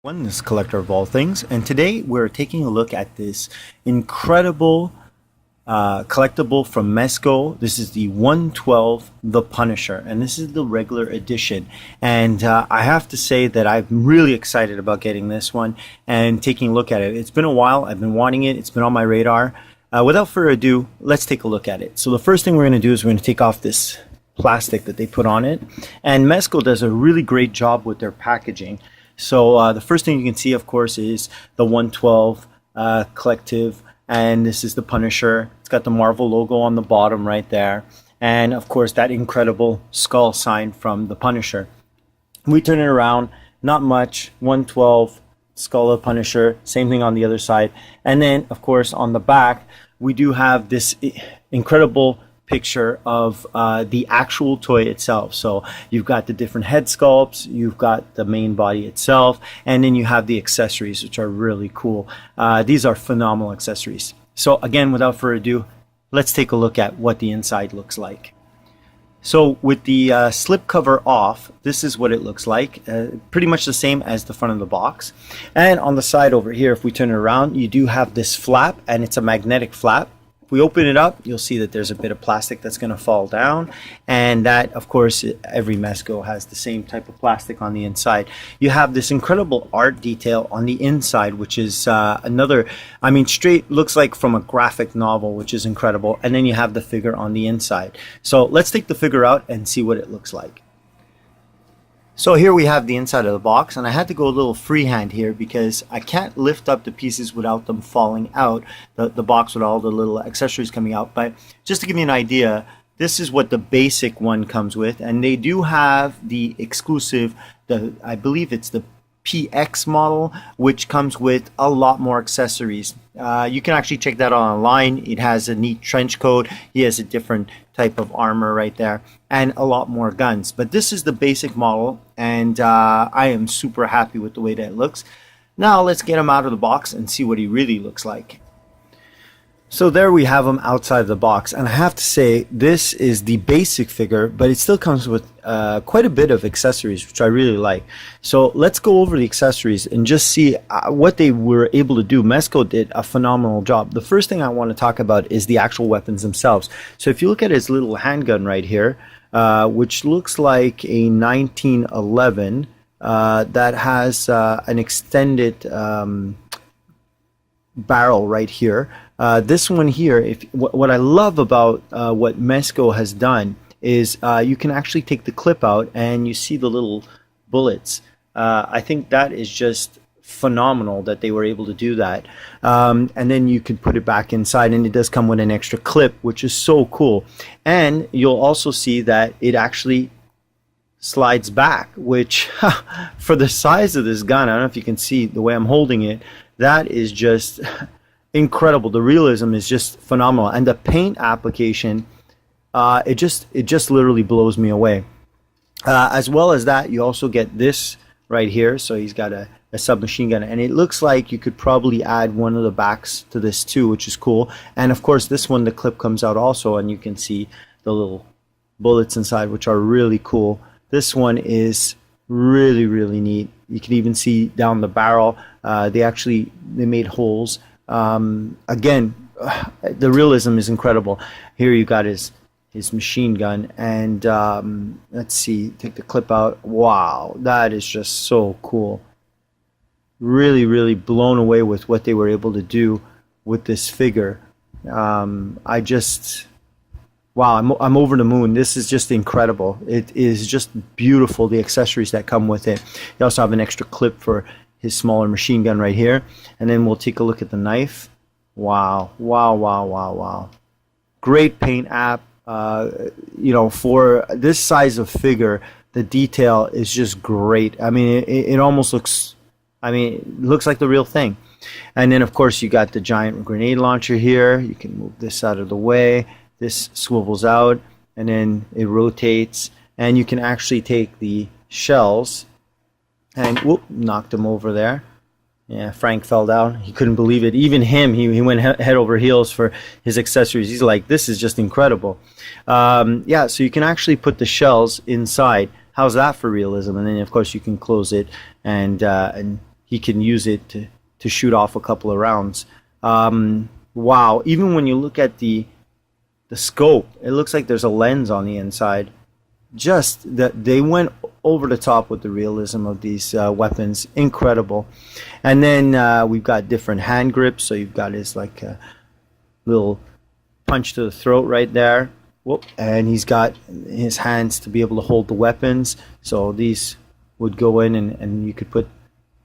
One is collector of all things, and today we're taking a look at this incredible collectible from Mezco. This is the 112 The Punisher, and this is the regular edition. And I have to say that I'm really excited about getting this one and taking a look at it. It's been a while. I've been wanting it. It's been on my radar. Without further ado, let's take a look at it. So the first thing we're going to do is we're going to take off this plastic that they put on it, and Mezco does a really great job with their packaging. So the first thing you can see, of course, is the 112 collective, and this is the Punisher. It's got the Marvel logo on the bottom right there, and of course that incredible skull sign from the Punisher. We turn it around, not much, 112 skull of Punisher, same thing on the other side, and then of course on the back we do have this incredible picture of the actual toy itself. So you've got the different head sculpts, you've got the main body itself, and then you have the accessories, which are really cool. These are phenomenal accessories. So again, without further ado, let's take a look at what the inside looks like. So with the slip cover off, this is what it looks like. Pretty much the same as the front of the box. And on the side over here, if we turn it around, you do have this flap, and it's a magnetic flap. If we open it up, you'll see that there's a bit of plastic that's going to fall down, and that, of course, every Mezco has the same type of plastic on the inside. You have this incredible art detail on the inside, which is another, I mean, straight looks like from a graphic novel, which is incredible, and then you have the figure on the inside. So let's take the figure out and see what it looks like. So here we have the inside of the box, and I had to go a little freehand here because I can't lift up the pieces without them falling out, the box with all the little accessories coming out. But just to give you an idea, this is what the basic one comes with, and they do have the exclusive, I believe it's the PX model, which comes with a lot more accessories. You can actually check that out online. It has a neat trench coat. He has a different type of armor right there, and a lot more guns. But this is the basic model, and I am super happy with the way that it looks. Now let's get him out of the box and see what he really looks like. So there we have him outside of the box, and I have to say this is the basic figure, but it still comes with quite a bit of accessories, which I really like. So let's go over the accessories and just see what they were able to do. Mezco did a phenomenal job. The first thing I want to talk about is the actual weapons themselves. So if you look at his little handgun right here, which looks like a 1911 that has an extended barrel right here. This one here, what I love about what Mezco has done is you can actually take the clip out and you see the little bullets. I think that is just phenomenal that they were able to do that. And then you can put it back inside, and it does come with an extra clip, which is so cool. And you'll also see that it actually slides back, which for the size of this gun, I don't know if you can see the way I'm holding it, that is just incredible. The realism is just phenomenal, and the paint application, it just literally blows me away. As well as that, you also get this right here. So he's got a submachine gun, and it looks like you could probably add one of the backs to this too, which is cool. And of course this one, the clip comes out also, and you can see the little bullets inside, which are really cool. This one is really neat. You can even see down the barrel, they made holes. Again, the realism is incredible. Here you got his machine gun, and let's see, take the clip out. Wow, that is just so cool. Really blown away with what they were able to do with this figure. Wow, I'm over the moon. This is just incredible. It is just beautiful, the accessories that come with it. You also have an extra clip for his smaller machine gun right here. And then we'll take a look at the knife. Wow. Great paint app. You know, for this size of figure, the detail is just great. I mean, it almost looks, it looks like the real thing. And then, of course, you got the giant grenade launcher here. You can move this out of the way. This swivels out, and then it rotates, and you can actually take the shells and whoop, knocked him over there. Yeah, Frank fell down. He couldn't believe it. Even him, he went head over heels for his accessories. He's like, this is just incredible. Yeah, so you can actually put the shells inside. How's that for realism? And then, of course, you can close it and he can use it to shoot off a couple of rounds. Wow, even when you look at the scope, it looks like there's a lens on the inside. Just that they went over the top with the realism of these weapons. Incredible. And then we've got different hand grips. So you've got his like little punch to the throat right there. Whoop. And he's got his hands to be able to hold the weapons. So these would go in and you could put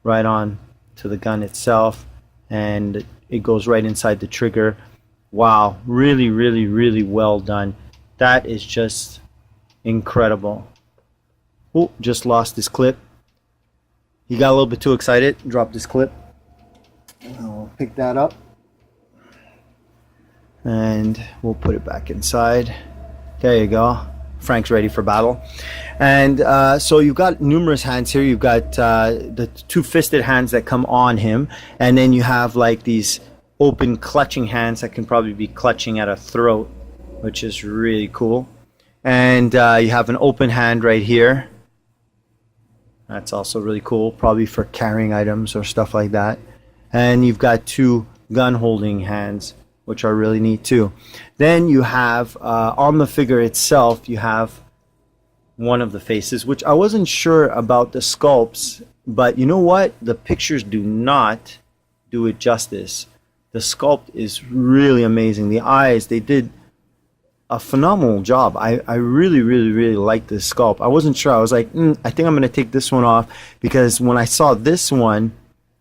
right on to the gun itself. And it goes right inside the trigger. Wow. Really, really, really well done. That is just incredible. Oh, just lost his clip. He got a little bit too excited, dropped his clip. I'll pick that up and we'll put it back inside. There you go. Frank's ready for battle. And so you've got numerous hands here. You've got the two-fisted hands that come on him, and then you have like these open clutching hands that can probably be clutching at a throat, which is really cool. And you have an open hand right here. That's also really cool, probably for carrying items or stuff like that. And you've got two gun holding hands, which are really neat too. Then you have on the figure itself, you have one of the faces, which I wasn't sure about the sculpts, but you know what? The pictures do not do it justice. The sculpt is really amazing. The eyes, they did a phenomenal job. I really, really, really like this sculpt. I wasn't sure. I was like, I think I'm going to take this one off, because when I saw this one,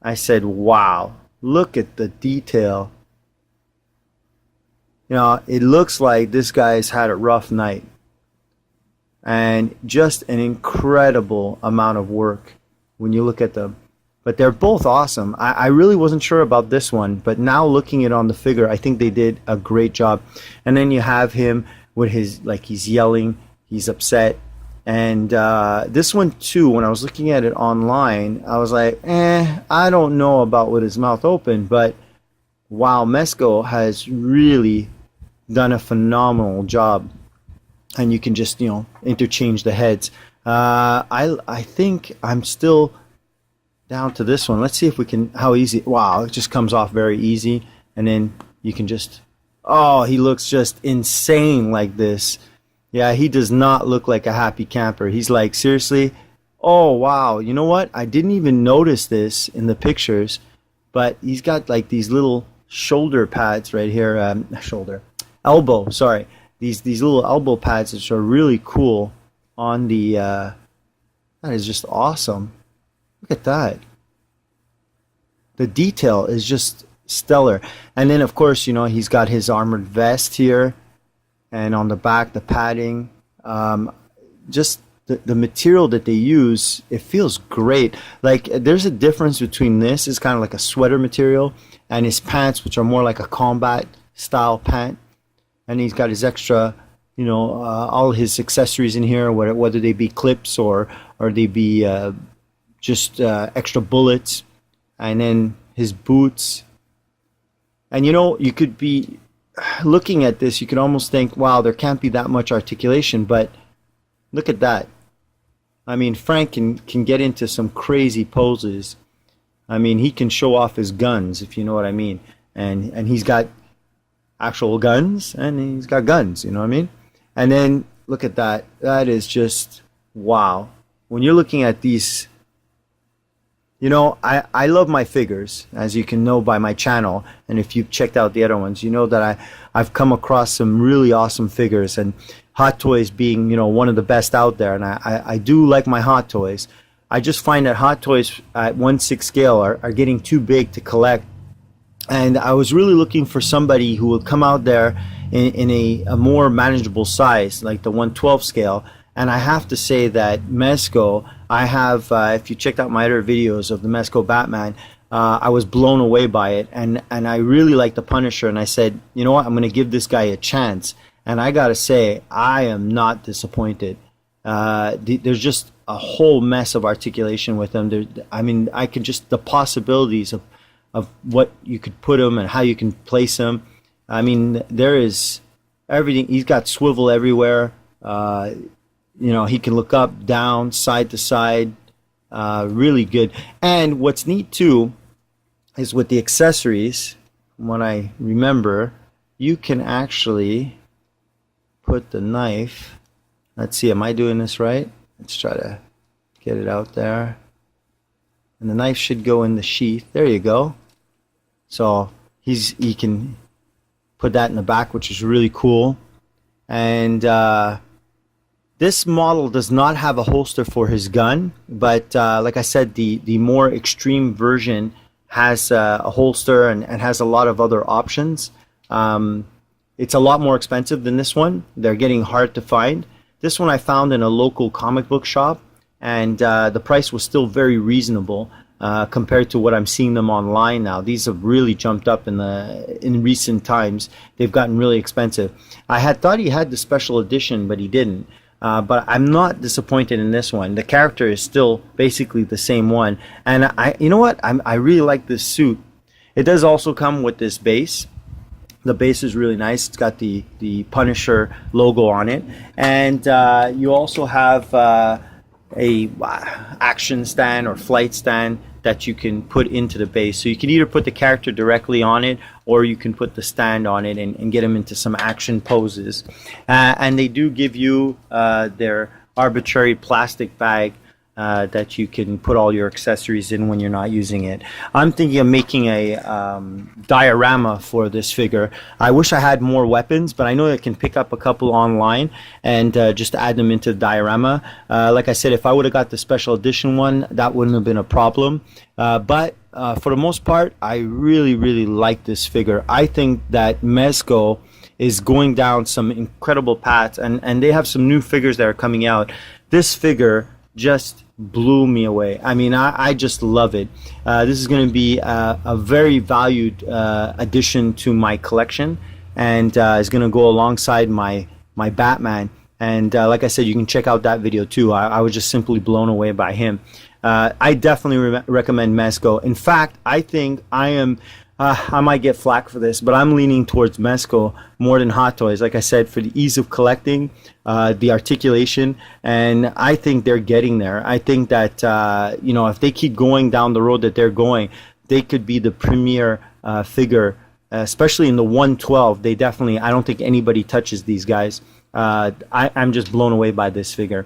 I said, wow, look at the detail. You know, it looks like this guy's had a rough night. And just an incredible amount of work when you look at them. But they're both awesome. I really wasn't sure about this one, but now looking at it on the figure, I think they did a great job. And then you have him with his, like, he's yelling, he's upset. And this one too, when I was looking at it online, I was like, I don't know about with his mouth open, but wow, Mezco has really done a phenomenal job. And you can just, you know, interchange the heads. I think I'm still down to this one. Let's see if we can, how easy. Wow, it just comes off very easy. And then you can just, oh, he looks just insane like this. Yeah, he does not look like a happy camper. He's like, seriously? Oh, wow. You know what? I didn't even notice this in the pictures, but he's got like these little shoulder pads right here. Elbow, sorry. These little elbow pads, which are really cool on the, that is just awesome. Look at that. The detail is just stellar. And then, of course, you know, he's got his armored vest here. And on the back, the padding. Just the material that they use, it feels great. Like, there's a difference between this, it's kind of like a sweater material, and his pants, which are more like a combat style pant. And he's got his extra, you know, all his accessories in here, whether they be clips or they be just extra bullets, and then his boots. And you know, you could be looking at this, you could almost think, wow, there can't be that much articulation, but look at that. I mean, Frank can get into some crazy poses. I mean, he can show off his guns, if you know what I mean. And he's got actual guns, and he's got guns, you know what I mean? And then look at that. That is just wow. When you're looking at these, you know, I love my figures, as you can know by my channel, and if you've checked out the other ones, you know that I've come across some really awesome figures, and Hot Toys being, you know, one of the best out there, and I do like my Hot Toys. I just find that Hot Toys at 1/6 scale are getting too big to collect. And I was really looking for somebody who would come out there in a more manageable size, like the 1/12 scale. And I have to say that Mezco, I have, if you checked out my other videos of the Mezco Batman, I was blown away by it. And I really like the Punisher. And I said, you know what, I'm going to give this guy a chance. And I got to say, I am not disappointed. There's just a whole mess of articulation with him. I mean, I could just, the possibilities of what you could put him and how you can place him. I mean, there is everything. He's got swivel everywhere. You know, he can look up, down, side to side. Really good. And what's neat too is with the accessories, from what I remember, you can actually put the knife. Let's see, am I doing this right? Let's try to get it out there. And the knife should go in the sheath. There you go. So he can put that in the back, which is really cool. And this model does not have a holster for his gun, but like I said, the more extreme version has a holster and has a lot of other options. It's a lot more expensive than this one. They're getting hard to find. This one I found in a local comic book shop, and the price was still very reasonable compared to what I'm seeing them online now. These have really jumped up in recent times. They've gotten really expensive. I had thought he had the special edition, but he didn't. But I'm not disappointed in this one. The character is still basically the same one, and you know what? I really like this suit. It does also come with this base. The base is really nice. It's got the Punisher logo on it, and you also have a action stand or flight stand that you can put into the base. So you can either put the character directly on it, or you can put the stand on it and get him into some action poses. And they do give you their arbitrary plastic bag that you can put all your accessories in when you're not using it. I'm thinking of making a diorama for this figure. I wish I had more weapons, but I know I can pick up a couple online and just add them into the diorama. Like I said, if I would have got the special edition one, that wouldn't have been a problem. But for the most part, I really, really like this figure. I think that Mezco is going down some incredible paths, and they have some new figures that are coming out. This figure just blew me away. I mean, I just love it. This is going to be a very valued addition to my collection, and is going to go alongside my Batman. And like I said, you can check out that video too. I was just simply blown away by him. I definitely recommend Mezco. In fact, I think I might get flack for this, but I'm leaning towards Mezco more than Hot Toys. Like I said, for the ease of collecting, the articulation, and I think they're getting there. I think that if they keep going down the road that they're going, they could be the premier figure, especially in the 112. They definitely, I don't think anybody touches these guys. I'm just blown away by this figure.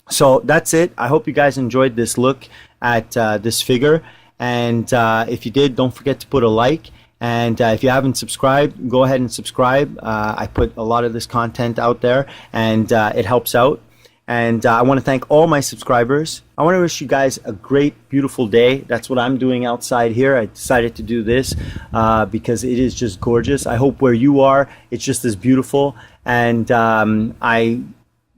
So that's it. I hope you guys enjoyed this look at this figure. And if you did, don't forget to put a like. And if you haven't subscribed, go ahead and subscribe. I put a lot of this content out there, and it helps out. And I want to thank all my subscribers. I want to wish you guys a great, beautiful day. That's what I'm doing outside here. I decided to do this because it is just gorgeous. I hope where you are, it's just as beautiful. And I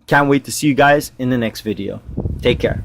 can't wait to see you guys in the next video. Take care.